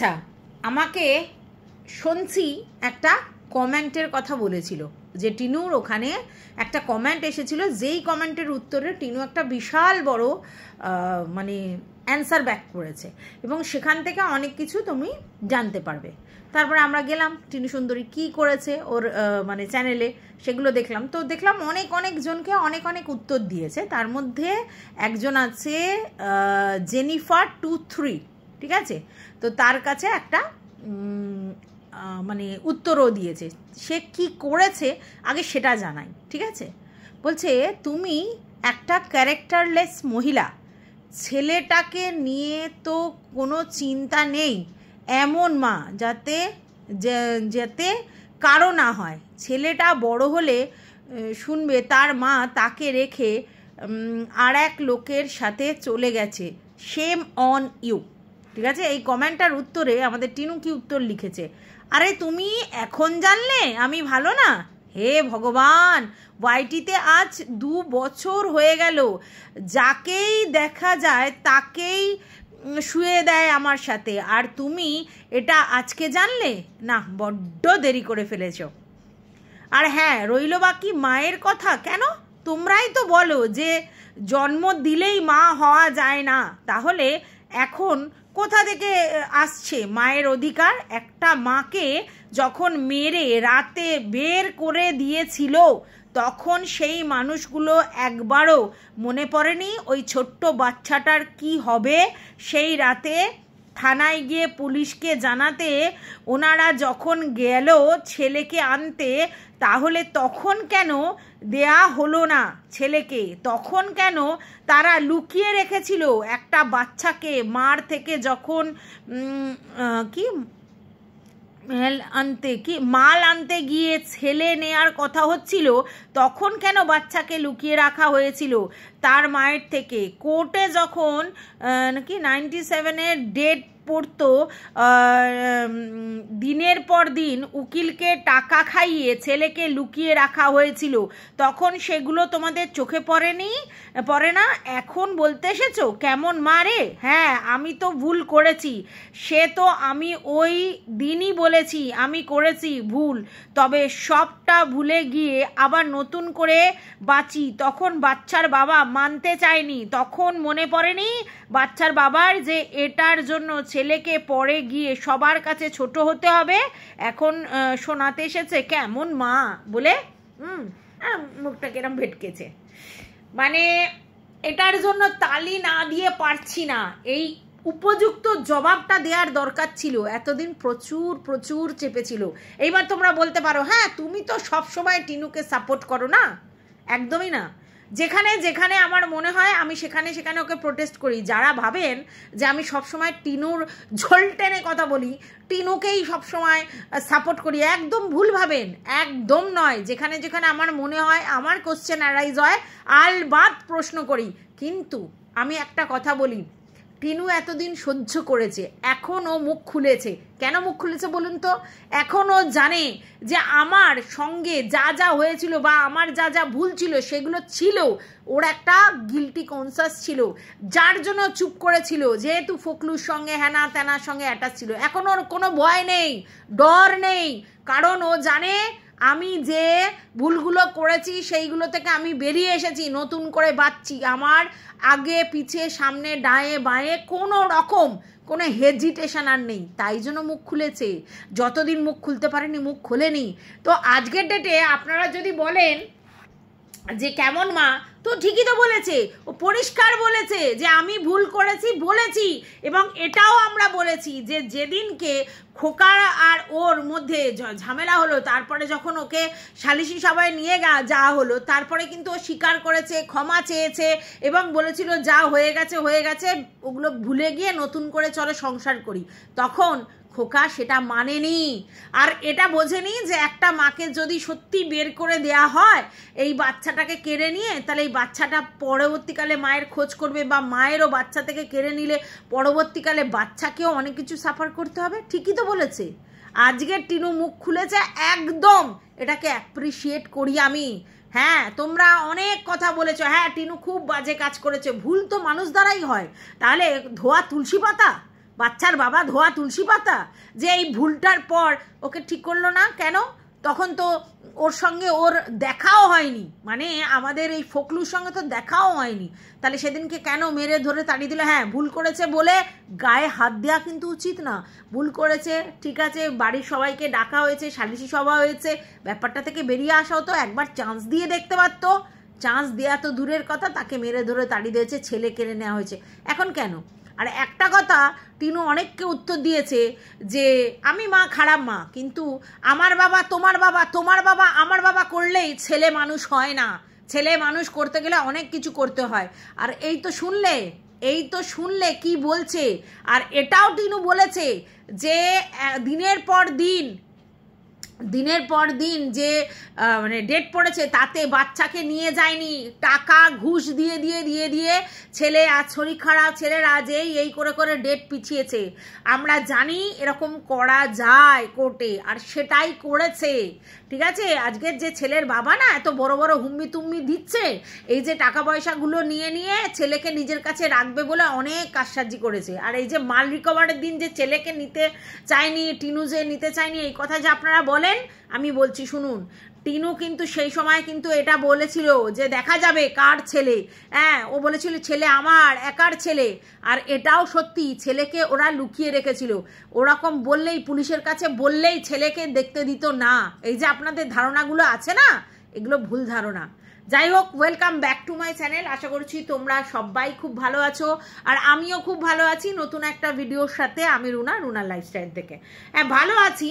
আচ্ছা, আমাকে শুনছি একটা কমেন্টের কথা বলেছিল যে টিনুর ওখানে একটা কমেন্ট এসেছিল, যেই কমেন্টের উত্তরে টিনু একটা বিশাল বড় মানে অ্যান্সার ব্যাক করেছে এবং সেখান থেকে অনেক কিছু তুমি জানতে পারবে। তারপরে আমরা গেলাম টিনু সুন্দরী কি করেছে ওর মানে চ্যানেলে, সেগুলো দেখলাম। তো দেখলাম অনেক জনকে অনেক উত্তর দিয়েছে। তার মধ্যে একজন আছে জেনিফার 23, ঠিক আছে? তো তার কাছে একটা মানে উত্তরও দিয়েছে। সে কি করেছে আগে সেটা জানাই, ঠিক আছে? বলছে, তুমি একটা ক্যারেক্টারলেস মহিলা, ছেলেটাকে নিয়ে তো কোনো চিন্তা নেই, এমন মা যাতে কারো না হয়। ছেলেটা বড় হলে শুনবে তার মা তাকে রেখে আর এক লোকের সাথে চলে গেছে, শেম অন ইউ। ঠিক আছে? এই কমেন্টটার উত্তরে আমাদের টিনু কি উত্তর লিখেছে, আরে তুমি এখন জানলে আমি ভালো না? হে ভগবান, ওয়াইটিতে আজ 2 বছর হয়ে গেল, যাকেই দেখা যায় তাকেই শুয়ে দেয় আমার সাথে, আর তুমি এটা আজকে জানলে? না, বড্ড দেরি করে ফেলেছ। আর হ্যাঁ, রইল বাকি মায়ের কথা। কেন? তোমরাই তো বলো যে জন্ম দিলেই মা হওয়া যায় না, তাহলে এখন কোথা থেকে আসছে মায়ের অধিকার? একটা মাকে যখন মেরে রাতে বের করে দিয়েছিল, তখন সেই মানুষগুলো একবারও মনে পড়েনি ওই ছোট্ট বাচ্চাটার কি হবে? সেই রাতে থানায় গিয়ে পুলিশকে জানাতে ওনারা যখন গেল ছেলেকে আনতে, তাহলে তখন কেন দেয়া হলো না ছেলেকে? তখন কেন তারা লুকিয়ে রেখেছিল একটা বাচ্চাকে? মার থেকে যখন মাল আনতে গিয়ে ছেলে নেয়ার কথা হচ্ছিল, তখন কেন বাচ্চাকে লুকিয়ে রাখা হয়েছিল তার মায়ের থেকে? কোর্টে যখন 97-এর ডেট পড়তো, দিনের পর দিন উকিলকে টাকা খাইয়ে ছেলেকে লুকিয়ে রাখা হয়েছিল, তখন সেগুলো তোমাদের চোখে পড়ে না? এখন বলতে এসেছো কেমন মারে? হ্যাঁ, আমি তো ভুল করেছি, সে তো আমি ওই দিনই বলেছি আমি করেছি ভুল, তবে সবটা ভুলে গিয়ে আবার নতুন করে বাঁচি। তখন বাচ্চার বাবা মানতে চায়নি, তখন মনে পড়েনি বাচ্চার বাবার যে এটার জন্য ছেলেকে পরে গিয়ে সবার কাছে ছোট হতে হবে? এখন শোনাতে এসেছে কেমন মা বলে। মুখটা কিরম ভেটকেছে। মানে এটার জন্য তালি না দিয়ে পারছি না, এই উপযুক্ত জবাবটা দেওয়ার দরকার ছিল। এতদিন প্রচুর চেপেছিল। এইবার তোমরা বলতে পারো, হ্যাঁ তুমি তো সবসময় টিনুকে সাপোর্ট করো না। একদমই না। যেখানে আমার মনে হয় আমি সেখানে ওকে প্রোটেস্ট করি। যারা ভাবেন যে আমি সবসময় টিনুর ঝোল টেনে কথা বলি, টিনুকেই সবসময় সাপোর্ট করি, একদম ভুল ভাবেন। একদম নয়। যেখানে আমার মনে হয়, আমার কোশ্চেন অ্যারাইজ হয়, আলবাত প্রশ্ন করি। কিন্তু আমি একটা কথা বলি, টিনু এতদিন সহ্য করেছে, এখন ও মুখ খুলেছে। কেন মুখ খুলেছে বলুন তো? এখন ও জানে যে আমার সঙ্গে যা হয়েছিল বা আমার যা ভুল ছিল সেগুলো ছিল, ওর একটা গিল্টি কনসাস ছিল, যার জন্য চুপ করেছিল। যেহেতু ফকলুর সঙ্গে হ্যানা ত্যানার সঙ্গে অ্যাটাচ ছিল, এখন ওর কোনো ভয় নেই, ডর নেই, কারণ ও জানে আমি যে ভুলগুলো করেছি সেইগুলো থেকে আমি বেরিয়ে এসেছি, নতুন করে বাঁচছি। আমার আগে পিছে সামনে ডায়ে বাঁয়ে কোনো রকম কোনো হেজিটেশন আর নেই, তাই জন্য মুখ খুলেছে। যতদিন মুখ খুলতে পারেনি মুখ খোলেনি। তো আজকের ডেটে আপনারা যদি বলেন যে কেমন মা, তো ঠিকই তো বলেছে, ও পরিষ্কার বলেছে যে আমি ভুল করেছি বলেছি। এবং এটাও আমরা বলেছি যে যেদিনকে খোকার আর ওর মধ্যে ঝামেলা হলো, তারপরে যখন ওকে সালিশি সভায় নিয়ে যাওয়া হলো, তারপরে কিন্তু ও স্বীকার করেছে, ক্ষমা চেয়েছে এবং বলেছিল যা হয়ে গেছে ওগুলো ভুলে গিয়ে নতুন করে চলো সংসার করি। তখন খোকা সেটা মানেনি, আর এটা বোঝেনি যে একটা মাকে যদি সত্যি বের করে দেয়া হয় এই বাচ্চাটাকে কেড়ে নিয়ে, তাহলে এই বাচ্চাটা পরবর্তীকালে মায়ের খোঁজ করবে, বা মায়েরও বাচ্চা থেকে কেড়ে নিলে পরবর্তীকালে বাচ্চাকেও অনেক কিছু সাফার করতে হবে। ঠিকই তো বলেছে। আজকের টিনু মুখ খুলেছে, একদম এটাকে অ্যাপ্রিসিয়েট করি আমি। হ্যাঁ, তোমরা অনেক কথা বলেছো, হ্যাঁ টিনু খুব বাজে কাজ করেছে, ভুল তো মানুষ দ্বারাই হয়। তাহলে ধোয়া তুলসী পাতা বাচ্চার বাবা ধোয়া তুলসী পাতা, যে এই ভুলটার পর ওকে ঠিক করলো না কেন? তখন তো ওর সঙ্গে ওর দেখাও হয়নি, মানে আমাদের এই ফকলুর সঙ্গে তো দেখাও হয়নি, তাহলে সেদিনকে কেন মেরে ধরে তাড়িয়ে দিল? হ্যাঁ, ভুল করেছে বলে গায়ে হাত দেওয়া কিন্তু উচিত না। ভুল করেছে, ঠিক আছে, বাড়ির সবাইকে ডাকা হয়েছে, সালিশি সভা হয়েছে, ব্যাপারটা থেকে বেরিয়ে আসা হতো, একবার চান্স দিয়ে দেখতে পারতো। চান্স দেওয়া তো দূরের কথা, তাকে মেরে ধরে তাড়িয়ে দিয়েছে, ছেলে কেড়ে নেওয়া হয়েছে, এখন কেন? আর একটা কথা টিনু অনেককে উত্তর দিয়েছে যে আমি মা খারাপ মা, কিন্তু আমার বাবা তোমার বাবা, তোমার বাবা আমার বাবা করলেই ছেলে মানুষ হয় না, ছেলে মানুষ করতে গেলে অনেক কিছু করতে হয়। আর এই তো শুনলে কি বলছে। আর এটাও টিনু বলেছে যে দিনের পর দিন যে মানে ডেট পড়েছে তাতে বাচ্চাকে নিয়ে যায়নি, টাকা ঘুষ দিয়ে ছেলে আজ শরীর খারাপ, ছেলের আজ এই করে ডেট পিছিয়েছে। আমরা জানি এরকম করা যায় কোর্টে, আর সেটাই করেছে, ঠিক আছে। আজকের যে ছেলের বাবা না এত বড় বড় হুম্মি তুম্মি দিচ্ছে, এই যে টাকা পয়সাগুলো নিয়ে ছেলেকে নিজের কাছে রাখবে বলে অনেক কারসাজি করেছে। আর এই যে মাল রিকভারের দিন যে ছেলেকে নিতে চায়নি, টিনু যে নিতে চায়নি, এই কথা যে আপনারা বলেন, আমি বলছি শুনুন, টিনু কিন্তু সেই সময় কিন্তু এটা বলেছিল যে দেখা যাবে কার ছেলে। হ্যাঁ, ও বলেছিল ছেলে আমার একার ছেলে, আর এটাও সত্যি, ছেলেকে ওরা লুকিয়ে রেখেছিল। ওরকম বললেই, পুলিশের কাছে বললেই ছেলেকে দেখতে দিত না। এই যে আপনাদের ধারণাগুলো আছে না, এগুলো ভুল ধারণা। যাই হোক, welcome back to my channel. আশা করছি তোমরা সবাই খুব ভালো আছো, আর আমিও খুব ভালো আছি নতুন একটা ভিডিওর সাথে। আমি রুনার লাইফস্টাইল থেকে। হ্যাঁ, ভালো আছি,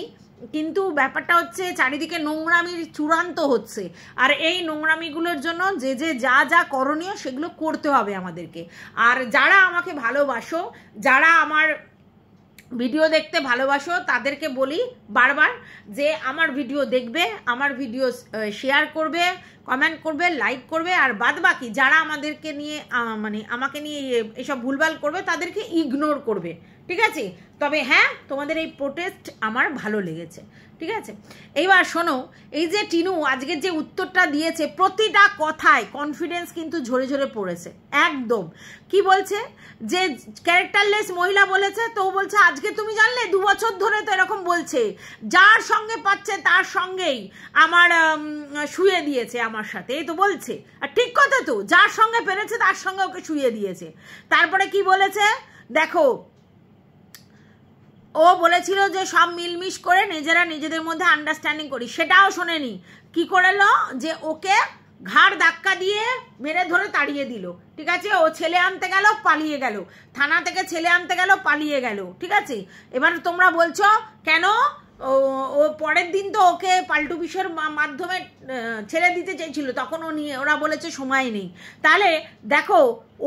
কিন্তু ব্যাপারটা হচ্ছে চারিদিকে নোংরামির চূড়ান্ত হচ্ছে, আর এই নোংরামিগুলোর জন্য যে যা করণীয় সেগুলো করতে হবে আমাদেরকে। আর যারা আমাকে ভালোবাসো, যারা আমার ভিডিও দেখতে ভালোবাসো, তাদেরকে বলি বারবার যে আমার ভিডিও দেখবে, আমার ভিডিও শেয়ার করবে, কমেন্ট করবে, লাইক করবে, আর বাদ বাকি যারা আমাদেরকে নিয়ে মানে আমাকে নিয়ে এসব ভুলভাল করবে তাদেরকে ইগনোর করবে, ঠিক আছে। তবে হ্যাঁ, তোমাদের এই প্রোটেস্ট আমার ভালো লেগেছে, ঠিক আছে। এইবার শোনো, এই যে টিনু আজকের যে উত্তরটা দিয়েছে, প্রতিটা কথায় কনফিডেন্স কিন্তু ঝরে পড়েছে একদম। কি বলছে? যে ক্যারেক্টারলেস মহিলা বলেছে, তো বলছে আজকে তুমি জানলে 2 বছর ধরে তো এরকম বলছে, যার সঙ্গে পাচ্ছে তার সঙ্গেই আমার শুয়ে দিয়েছে আমার সাথে, এই তো বলছে। আর ঠিক কথা তো, যার সঙ্গে পেরেছে তার সঙ্গে ওকে শুয়ে দিয়েছে। তারপরে কি বলেছে দেখো, ও বলেছিল যে সব মিলমিশ করে নিজেদের মধ্যে আন্ডারস্ট্যান্ডিং করি, সেটাও শোনেনি। কি করলো যে ওকে ঘাড় ধাক্কা দিয়ে মেরে ধরে তাড়িয়ে দিল, ঠিক আছে। ও ছেলে আনতে গেল, পালিয়ে গেল, থানা থেকে ছেলে আনতে গেল, পালিয়ে গেল, ঠিক আছে। এবার তোমরা বলছো কেন ও পরের দিন তো ওকে পাল্টু বিষয়ের মাধ্যমে ছেড়ে দিতে চেয়েছিল, তখন ওরা বলেছে সময় নেই। তাহলে দেখো,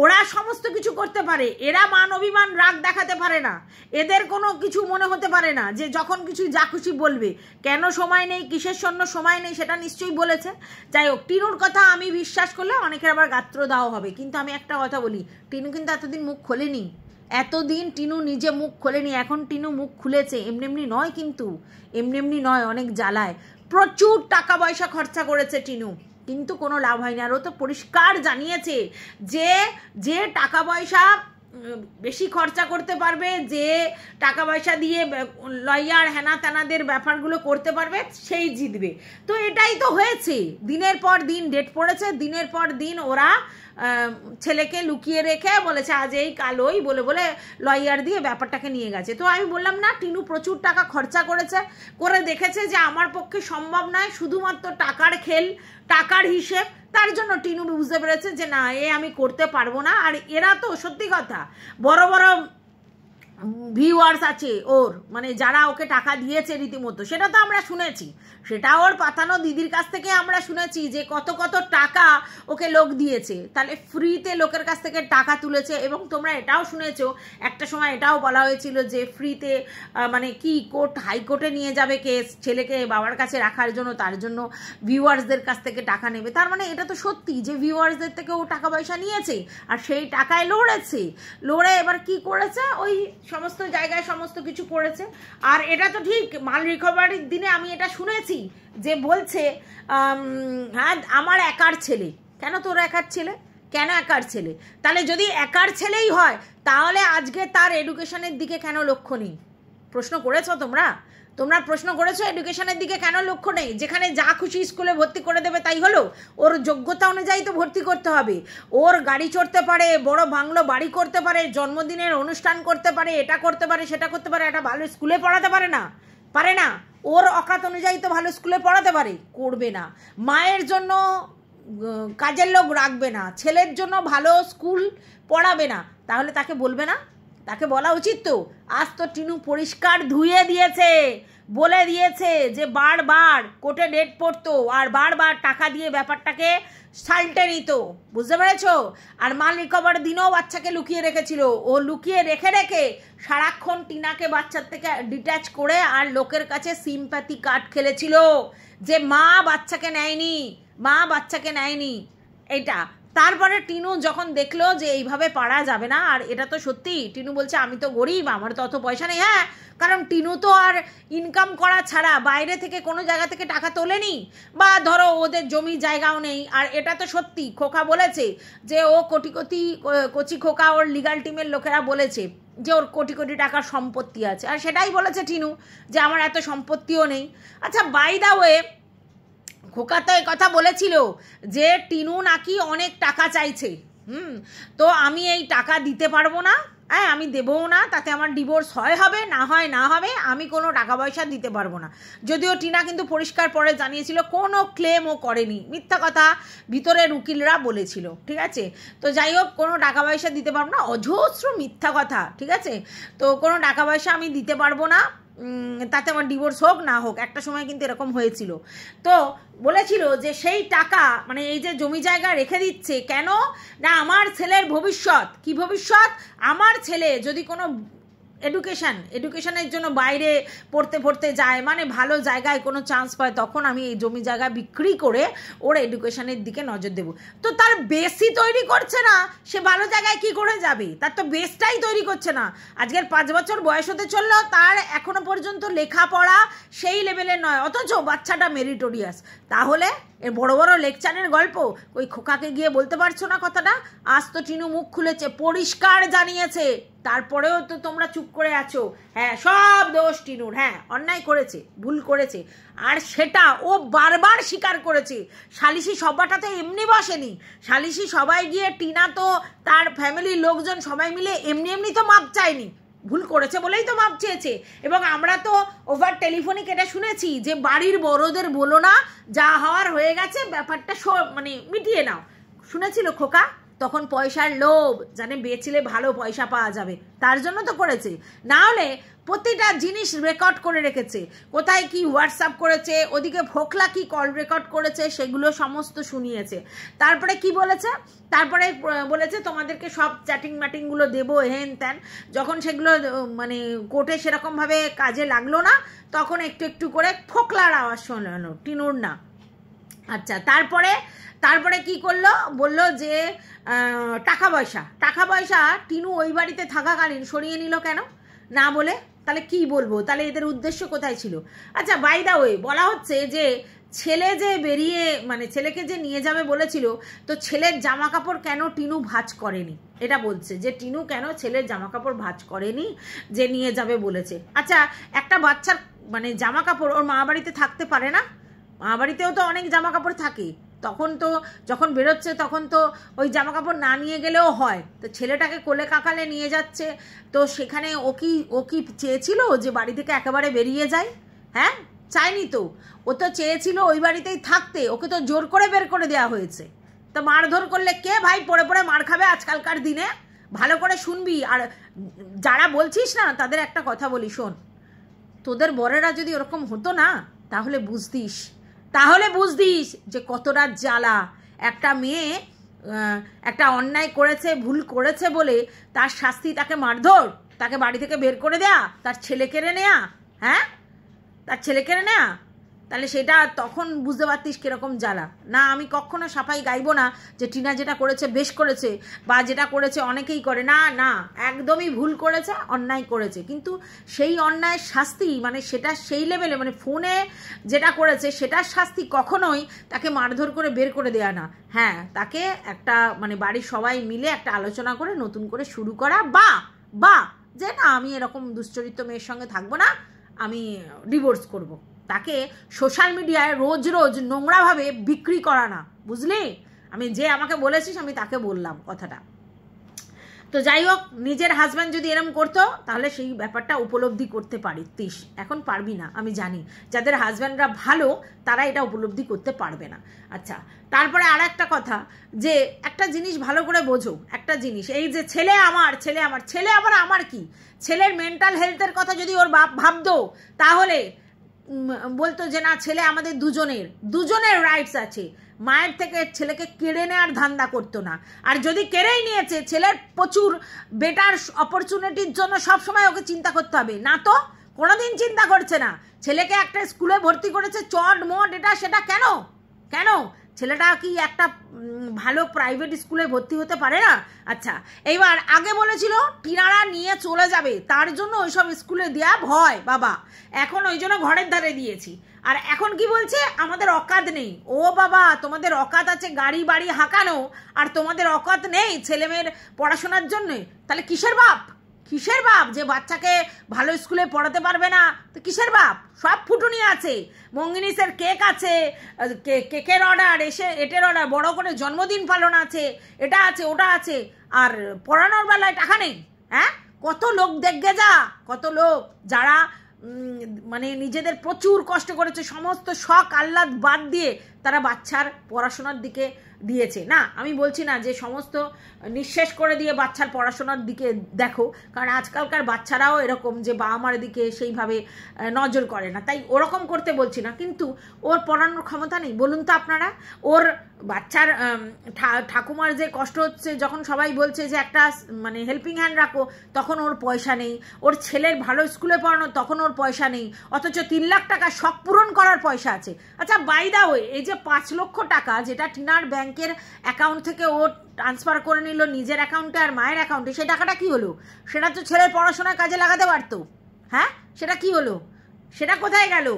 ওরা সমস্ত কিছু করতে পারে, এরা মান অভিমান রাগ দেখাতে পারে না, এদের কোনো কিছু মনে হতে পারে না যে যখন কিছু যা খুশি বলবে। কেন সময় নেই, কিসের জন্য সময় নেই, সেটা নিশ্চয়ই বলেছে। যাই হোক, টিনুর কথা আমি বিশ্বাস করলে অনেকের আবার গাত্র দেওয়া হবে, কিন্তু আমি একটা কথা বলি, টিনু কিন্তু এতদিন মুখ খোলেনি, এতদিন টিনু নিজে মুখ খোলেনি, এখন টিনু মুখ খুলেছে, এমনি নয়, কিন্তু এমনি নয়, অনেক জ্বালায়, প্রচুর টাকা পয়সা খরচা করেছে টিনু, কিন্তু কোনো লাভ হয়নি। আর ও তো পরিষ্কার জানিয়েছে যে টাকা পয়সা বেশি খরচা করতে পারবে, যে টাকা পয়সা দিয়ে লয়ার হেনা তেনাদের ব্যাপারগুলো করতে পারবে, সেই জিতবে। তো এটাই তো হয়েছে, দিনের পর দিন ডেট পড়েছে, দিনের পর দিন ওরা ছেলেকে লুকিয়ে রেখে বলেছে আজ এই কাল ওই বলে লয়ার দিয়ে ব্যাপারটাকে নিয়ে গেছে। তো আমি বললাম না, টিনু প্রচুর টাকা খরচা করে দেখেছে যে আমার পক্ষে সম্ভব নয়, শুধুমাত্র টাকার খেল, টাকার হিসেব, তার জন্য টিনু বুঝতে পেরেছে যে না, আমি করতে পারবো না। আর এরা তো সত্যি কথা বড় বড় ভিউয়ার্স আছে ওর, মানে যারা ওকে টাকা দিয়েছে রীতিমতো, সেটা তো আমরা শুনেছি, সেটা ওর পাতানো দিদির কাছ থেকে আমরা শুনেছি যে কত টাকা ওকে লোক দিয়েছে, তাহলে ফ্রিতে লোকের কাছ থেকে টাকা তুলেছে। এবং তোমরা এটাও শুনেছো, একটা সময় এটাও বলা হয়েছিল যে ফ্রিতে মানে কি হাইকোর্টে নিয়ে যাবে কেস, ছেলেকে বাবার কাছে রাখার জন্য, তার জন্য ভিউয়ার্সদের কাছ থেকে টাকা নেবে। তার মানে এটা তো সত্যি যে ভিউয়ার্সদের থেকে ও টাকা পয়সা নিয়েছে, আর সেই টাকায় লড়ে এবার কি করেছে, ওই সমস্ত জায়গায় সমস্ত কিছু করেছে। আর এটা তো ঠিক, মাল রিকভারির দিনে আমি এটা শুনেছি যে বলছে হ্যাঁ আমার একার ছেলে। কেন তোর একার ছেলে? কেন একার ছেলে? তাহলে যদি একার ছেলেই হয় তাহলে আজকে তার এডুকেশনের দিকে কেন লক্ষ্য নেই? প্রশ্ন করেছো তোমরা? তোমরা প্রশ্ন করেছো এডুকেশনের দিকে কেন লক্ষ্য নেই? যেখানে যা খুশি স্কুলে ভর্তি করে দেবে তাই হলো? ওর যোগ্যতা অনুযায়ী তো ভর্তি করতে হবে। ওর গাড়ি চড়তে পারে, বড় বাংলো বাড়ি করতে পারে, জন্মদিনের অনুষ্ঠান করতে পারে, এটা করতে পারে, সেটা করতে পারে, একটা ভালো স্কুলে পড়াতে পারে না? পারে না? ওর অকাত অনুযায়ী তো ভালো স্কুলে পড়াতে পারে, করবে না। মায়ের জন্য কাজের লোক রাখবে না, ছেলের জন্য ভালো স্কুল পড়াবে না, তাহলে তাকে বলবে না? তাকে বলা উচিত তো। আজ তো টিনু পরিষ্কার ধুয়ে দিয়েছে, বলে দিয়েছে যে বারবার কোর্টে ডেট পড়তো আর বারবার টাকা দিয়ে ব্যাপারটাকে সাল্টে নিত, বুঝতে পেরেছো? আর মাল রিকভার দিনেও বাচ্চাকে লুকিয়ে রেখেছিল। ও লুকিয়ে রেখে রেখে সারাক্ষণ টিনাকে বাচ্চার থেকে ডিট্যাচ করে আর লোকের কাছে সিম্প্যাথি কার্ড খেলেছিল যে মা বাচ্চাকে নেয়নি, মা বাচ্চাকে নেয়নি, এটা। তারপরে টিনু যখন দেখলো যে এইভাবে পারা যাবে না, আর এটা তো সত্যি, টিনু বলছে আমি তো গরিব, আমার তো অত পয়সা নেই। হ্যাঁ, কারণ টিনু তো আর ইনকাম করা ছাড়া বাইরে থেকে কোনো জায়গা থেকে টাকা তোলেনি, বা ধরো ওদের জমি জায়গাও নেই। আর এটা তো সত্যি, খোকা বলেছে যে ও কচি খোকা, ওর লিগাল টিমের লোকেরা বলেছে যে ওর কোটি কোটি টাকার সম্পত্তি আছে, আর সেটাই বলেছে টিনু যে আমার এত সম্পত্তিও নেই। আচ্ছা, বাই দা ওয়ে, খোকা তো এই কথা বলেছিল যে টিনু নাকি অনেক টাকা চাইছে। তো আমি এই টাকা দিতে পারবো না, হ্যাঁ আমি দেবও না, তাতে আমার ডিভোর্স হবে না হবে, আমি কোনো টাকা পয়সা দিতে পারবো না। যদিও টিনা কিন্তু পরিষ্কার পরে জানিয়েছিল কোনো ক্লেমও করেনি, মিথ্যা কথা ভিতরের উকিলরা বলেছিল, ঠিক আছে? তো যাই হোক, কোনো টাকা পয়সা দিতে পারবো না, অজস্র মিথ্যা কথা, ঠিক আছে? তো কোনো টাকা পয়সা আমি দিতে পারবো না, তাতে আমার ডিভোর্স হোক না হোক, একটা সময় কিন্তু এরকম হয়েছিল। তো বলেছিল যে সেই টাকা, মানে এই যে জমি জায়গা রেখে দিচ্ছে কেন না, আমার ছেলের ভবিষ্যৎ। কি ভবিষ্যৎ? আমার ছেলে যদি কোনো এডুকেশনের জন্য বাইরে পড়তে যায়, মানে ভালো জায়গায় কোনো চান্স পায়, তখন আমি এই জমি জায়গা বিক্রি করে ওর এডুকেশনের দিকে নজর দেব। তো তার বেসই তৈরি করছে না, সে ভালো জায়গায় কি করে যাবে? তার তো বেসটাই তৈরি করছে না। আজকের 5 বছর বয়স হতে চললো, তার এখনো পর্যন্ত লেখাপড়া সেই লেভেলে নয়, অথচ বাচ্চাটা মেরিটোরিয়াস। তাহলে এর বড় বড় লেকচারের গল্প ওই খোকাকে গিয়ে বলতে পারছো না কথাটা? আজ তো টিনু মুখ খুলেছে, পরিষ্কার জানিয়েছে, তারপরেও তো তোমরা চুপ করে আছো। হ্যাঁ, সব দোষ টিনুর, হ্যাঁ অন্যায় করেছে, ভুল করেছে, আর সেটা ও বারবার স্বীকার করেছে। সালিশি সভাটা তো এমনি বসেনি, সালিশি সবাই গিয়ে টিনা তো তার ফ্যামিলির লোকজন সবাই মিলে এমনি তো মাপ চায়নি, ভুল করেছে বলেই তো মাপ চেয়েছে। এবং আমরা তো ওভার টেলিফোনিক এটা শুনেছি যে বাড়ির বড়দের বলো না, যা হওয়ার হয়ে গেছে, ব্যাপারটা মানে মিটিয়ে নাও, শুনেছিল খোকা? তখন পয়সার লোভ, জানে বেচলে ভালো পয়সা পাওয়া যাবে, তার জন্য তো করেছে। না হলে প্রতিটা জিনিস রেকর্ড করে রেখেছে, কোথায় কি হোয়াটসঅ্যাপ করেছে, ওদিকে ফোকলা কি কল রেকর্ড করেছে, সেগুলো সমস্ত শুনিয়েছে। তারপরে কি বলেছে? তারপরে বলেছে তোমাদেরকে সব চ্যাটিং ম্যাটিংগুলো দেবো, হেন ত্যান। যখন সেগুলো মানে কোর্টে সেরকমভাবে কাজে লাগলো না, তখন একটু একটু করে ফোকলার আওয়াজ শোনানো, টিনুর না। আচ্ছা, তারপরে কি করলো? বললো যে টাকা পয়সা টিনু ওই বাড়িতে থাকাকালীন সরিয়ে নিল কেন না বলে? তাহলে কি বলবো? তাহলে এদের উদ্দেশ্য কোথায় ছিল? আচ্ছা, বাই দা ওয়ে, বলা হচ্ছে যে ছেলে যে বেরিয়ে, মানে ছেলেকে যে নিয়ে যাবে বলেছিল, তো ছেলের জামা কাপড় কেন টিনু ভাঁজ করেনি, এটা বলছে যে টিনু কেন ছেলের জামা কাপড় ভাঁজ করেনি যে নিয়ে যাবে বলেছে। আচ্ছা, একটা বাচ্চার মানে জামা কাপড় ওর মা বাড়িতে থাকতে পারে না? মা বাড়িতেও তো অনেক জামা কাপড় থাকে, তখন তো যখন বেরোচ্ছে তখন তো ওই জামা কাপড় না নিয়ে গেলেও হয়। তো ছেলেটাকে কোলে কাকালে নিয়ে যাচ্ছে, তো সেখানে ও কি চেয়েছিল যে বাড়ি থেকে একেবারে বেরিয়ে যায়? হ্যাঁ, চায়নি তো, ও তো চেয়েছিল ওই বাড়িতেই থাকতে, ওকে তো জোর করে বের করে দেওয়া হয়েছে। তো মারধর করলে কে ভাই পড়ে পড়ে মার খাবে আজকালকার দিনে? ভালো করে শুনবি। আর যারা বলছিস না, তাদের একটা কথা বলি, শোন, তোদের বরেরা যদি ওরকম হতো না, তাহলে বুঝদিস যে কতটা জ্বালা। একটা মেয়ে একটা অন্যায় করেছে, ভুল করেছে বলে তার শাস্তি তাকে মারধর, তাকে বাড়ি থেকে বের করে দেয়া, তার ছেলে কেড়ে নেয়া, হ্যাঁ তার ছেলে কেড়ে নেয়া, তাহলে সেটা তখন বুঝতে পারতিস কিরকম জ্বালা। না, আমি কখনো সাফাই গাইবো না যে টিনা যেটা করেছে বেশ করেছে, বা যেটা করেছে অনেকেই করে, না না, একদমই ভুল করেছে, অন্যায় করেছে, কিন্তু সেই অন্যায়ের শাস্তি মানে সেটা সেই লেভেলে, মানে ফোনে যেটা করেছে সেটার শাস্তি কখনোই তাকে মারধর করে বের করে দেয়া না। হ্যাঁ, তাকে একটা মানে বাড়ির সবাই মিলে একটা আলোচনা করে নতুন করে শুরু করা, বা যে না আমি এরকম দুশ্চরিত্র মেয়ের সঙ্গে থাকবো না, আমি ডিভোর্স করব। তাকে সোশ্যাল মিডিয়ায় রোজ রোজ নোংরাভাবে বিক্রি করা না, বুঝলি? আমি যে আমাকে বলেছিস আমি তাকে বললাম কথাটা। তো যাই হোক, নিজের হাজব্যান্ড যদি এরম করতো তাহলে সেই ব্যাপারটা উপলব্ধি করতে পারিস, এখন পারবি না, আমি জানি। যাদের হাজব্যান্ডরা ভালো তারা এটা উপলব্ধি করতে পারবে না। আচ্ছা, তারপরে আর একটা কথা, যে একটা জিনিস ভালো করে বোঝো, একটা জিনিস, এই যে ছেলে আবার আমার কি, ছেলের মেন্টাল হেলথের কথা যদি ওর বাপ ভাবতো তাহলে বলতো যে না, ছেলে আমাদের দুজনের রাইটস আছে, মায়ের থেকে ছেলেকে কেড়ে নেওয়ার ধান্দা করতো না। আর যদি কেড়েই নিয়েছে, ছেলের প্রচুর বেটার অপরচুনিটির জন্য সবসময় ওকে চিন্তা করতে হবে, না তো কোনোদিন চিন্তা করছে না। ছেলেকে একটা স্কুলে ভর্তি করেছে, চট মট এটা সেটা, কেন ছেলেটা কি একটা ভালো প্রাইভেট স্কুলে ভর্তি হতে পারে না? আচ্ছা, এইবার আগে বলেছিল টিনারা নিয়ে চলে যাবে, তার জন্য ওইসব স্কুলে দেয়া ভয় বাবা, এখন ওই জন্য ঘরের ধারে দিয়েছি। আর এখন কি বলছে, আমাদের অকাত নেই। ও বাবা, তোমাদের অকাত আছে গাড়ি বাড়ি হাঁকানো, আর তোমাদের অকাত নেই ছেলেমেয়ের পড়াশোনার জন্য? তাহলে কিসের বাপ যে বাচ্চাকে ভালো স্কুলে পড়াতে পারবে না? তো কিসের বাপ? সব ফুটুনি আছে, মঙ্গিনিসের কেক আছে, কেকের অর্ডার, এটের অর্ডার, বড় করে জন্মদিন পালন আছে, এটা আছে ওটা আছে, আর পড়ানোর বেলায় টাকা নেই। হ্যাঁ, কত লোক দেখবে কত লোক যারা মানে নিজেদের প্রচুর কষ্ট করেছে, সমস্ত শখ আহ্লাদ বাদ দিয়ে তারা বাচ্চার পড়াশোনার দিকে দিয়েছে। না, আমি বলছি না যে সমস্ত নিঃশেষ করে দিয়ে বাচ্চার পড়াশোনার দিকে দেখো, কারণ আজকালকার বাচ্চারাও এরকম যে বাবা মার দিকে সেইভাবে নজর করে না, তাই ওরকম করতে বলছি না, কিন্তু ওর পড়ানোর ক্ষমতা নেই বলুন তো আপনারা? ওর বাচ্চার ঠাকুমার যে কষ্ট হচ্ছে, যখন সবাই বলছে যে একটা মানে হেল্পিং হ্যান্ড রাখো, তখন ওর পয়সা নেই। ওর ছেলের ভালো স্কুলে পড়ানো, তখন ওর পয়সা নেই, অথচ 3 লাখ টাকা শখ পূরণ করার পয়সা আছে। আচ্ছা, বাই দা ওয়ে, এই যে 5 লক্ষ টাকা যেটা টিনার ব্যাংকের অ্যাকাউন্ট থেকে ও ট্রান্সফার করে নিল নিজের অ্যাকাউন্টে আর মায়ের অ্যাকাউন্টে, সেই টাকাটা কি হলো? সেটা তো ছেলের পড়াশোনার কাজে লাগাতে পারতো। হ্যাঁ, সেটা কি হলো? সেটা কোথায় গেল?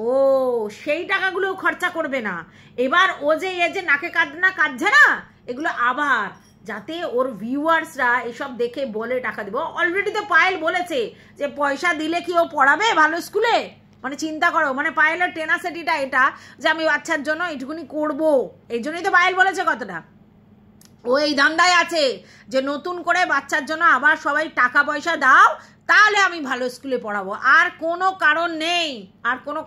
ও, সেই টাকাগুলো খরচা করবে না। এবার ও যে নাকে কাঁদছে না, এগুলো আবার যাতে ওর ভিউয়ার্সরা এসব দেখে বলে টাকা দেবো। অলরেডি তো পায়েল বলেছে যে পয়সা দিলে কি ও পড়াবে ভালো স্কুলে? মানে চিন্তা করো, মানে পায়েলের টেনাসিটিটা এটা যে আমি বাচ্চার জন্য এইটুকুনি করবো, এই জন্যই তো পায়েল বলেছে কথাটা। ও এই ধান্দায় আছে যে নতুন করে বাচ্চার জন্য আবার সবাই টাকা পয়সা দাও, তাহলে আমি ভালো স্কুলে পড়াবো। আর কোনো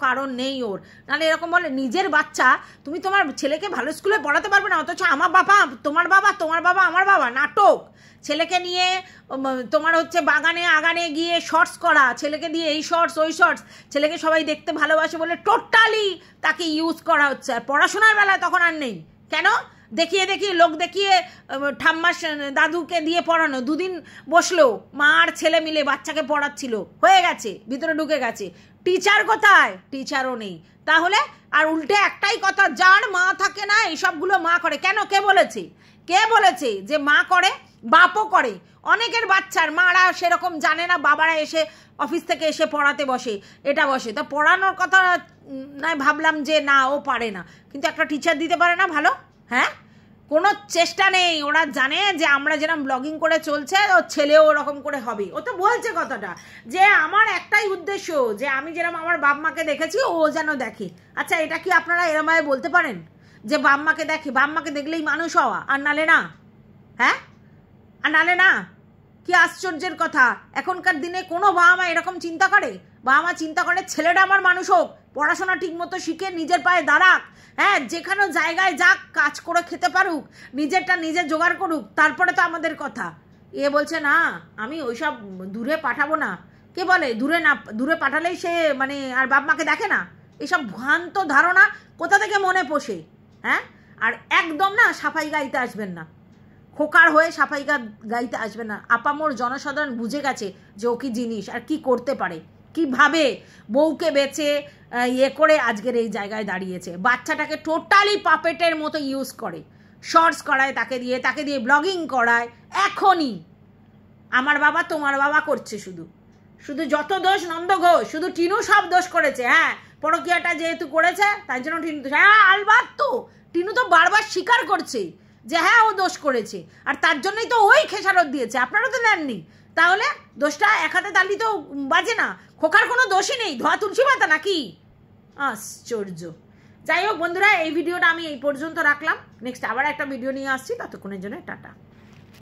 কারণ নেই ওর। নাহলে এরকম বলে, নিজের বাচ্চা তুমি তোমার ছেলেকে ভালো স্কুলে পড়াতে পারবে না, অথচ আমার বাবা তোমার বাবা, তোমার বাবা আমার বাবা, নাটক। ছেলেকে নিয়ে তোমার হচ্ছে বাগানে আগানে গিয়ে শর্টস করা, ছেলেকে দিয়ে এই শর্টস ওই শর্টস, ছেলেকে সবাই দেখতে ভালোবাসে বলে টোটালি তাকে ইউজ করা হচ্ছে। আর পড়াশোনার বেলায় তখন আর নেই। কেন? দেখিয়ে লোক দেখিয়ে ঠাম্মা দাদুকে দিয়ে পড়ানো, 2 দিন বসলো মা আর ছেলে মিলে বাচ্চাকে পড়াচ্ছিল, হয়ে গেছে, ভিতরে ঢুকে গেছে। টিচার কোথায়? টিচারও নেই। তাহলে আর উল্টে একটাই কথা, যার মা থাকে না এইসবগুলো মা করে। কেন? কে বলেছে যে মা করে? বাপও করে। অনেকের বাচ্চার মারা সেরকম জানে না, বাবারা এসে অফিস থেকে এসে পড়াতে বসে, এটা বসে, তা পড়ানোর কথা নয়, ভাবলাম যে না ও পারে না, কিন্তু একটা টিচার দিতে পারে না ভালো? হ্যাঁ, কোনো চেষ্টা নেই। ওরা জানে যে আমরা যেরকম ব্লগিং করে চলছে, ওর ছেলেও ওরকম করে হবে। ও তো বলছে কথাটা যে আমার একটাই উদ্দেশ্য, যে আমি যেরকম আমার বাপ মাকে দেখেছি ও যেন দেখে। আচ্ছা, এটা কি আপনারা এরমভাবে বলতে পারেন যে বাপ মাকে দেখে, বাপ মাকে দেখলেই মানুষ হওয়া, আর নালে না? হ্যাঁ, আর নালে না? কি আশ্চর্যের কথা! এখনকার দিনে কোনো বাবা মা এরকম চিন্তা করে? বাবা মা চিন্তা করে ছেলেটা আমার মানুষ হোক, পড়াশোনা ঠিক মতো শিখে নিজের পায়ে দাঁড়াক, হ্যাঁ, যেখানে জায়গায় যাক, কাজ করে খেতে পারুক, নিজেরটা নিজে জোগাড় করুক, তারপরে তো আমাদের কথা। এ বলছে না আমি ওইসব দূরে পাঠাবো না। কে বলে দূরে পাঠালেই সে মানে আর বাপ মাকে দেখে না? এসব ভ্রান্ত ধারণা কোথা থেকে মনে পোষে? হ্যাঁ, আর একদম না সাফাই গাইতে আসবেন না, খোকার হয়ে সাফাই গাইতে আসবেন না। আপামোর জনসাধারণ বুঝে গেছে যে ও কি জিনিস আর কি করতে পারে। কিভাবে বউকে বেচে ইয়ে করে আজকের এই জায়গায় দাঁড়িয়েছে। বাচ্চাটাকে টোটালি পাপেটের মতো ইউজ করে, শর্টস করায় তাকে দিয়ে ব্লগিং করায়। এখনই আমার বাবা তোমার বাবা করছে, শুধু শুধু যত দোষ নন্দ ঘোষ, শুধু টিনু সব দোষ করেছে। হ্যাঁ, পরকীয়াটা যেহেতু করেছে তাই জন্য টিনু দোষ। হ্যাঁ আলবাত তো, টিনু তো বারবার স্বীকার করছে যে হ্যাঁ ও দোষ করেছে, আর তার জন্যই তো ওই খেসারত দিয়েছে, আপনারা তো দেননি। তাহলে দোষটা এক হাতে তালি তো বাজে না, খোকার কোনো দোষই নেই, ধোয়া তুলসী পাতা নাকি? আশ্চর্য। যাই হোক বন্ধুরা, এই ভিডিওটা আমি এই পর্যন্ত রাখলাম, নেক্সট আবার একটা ভিডিও নিয়ে আসছি, ততক্ষণের জন্য টাটা।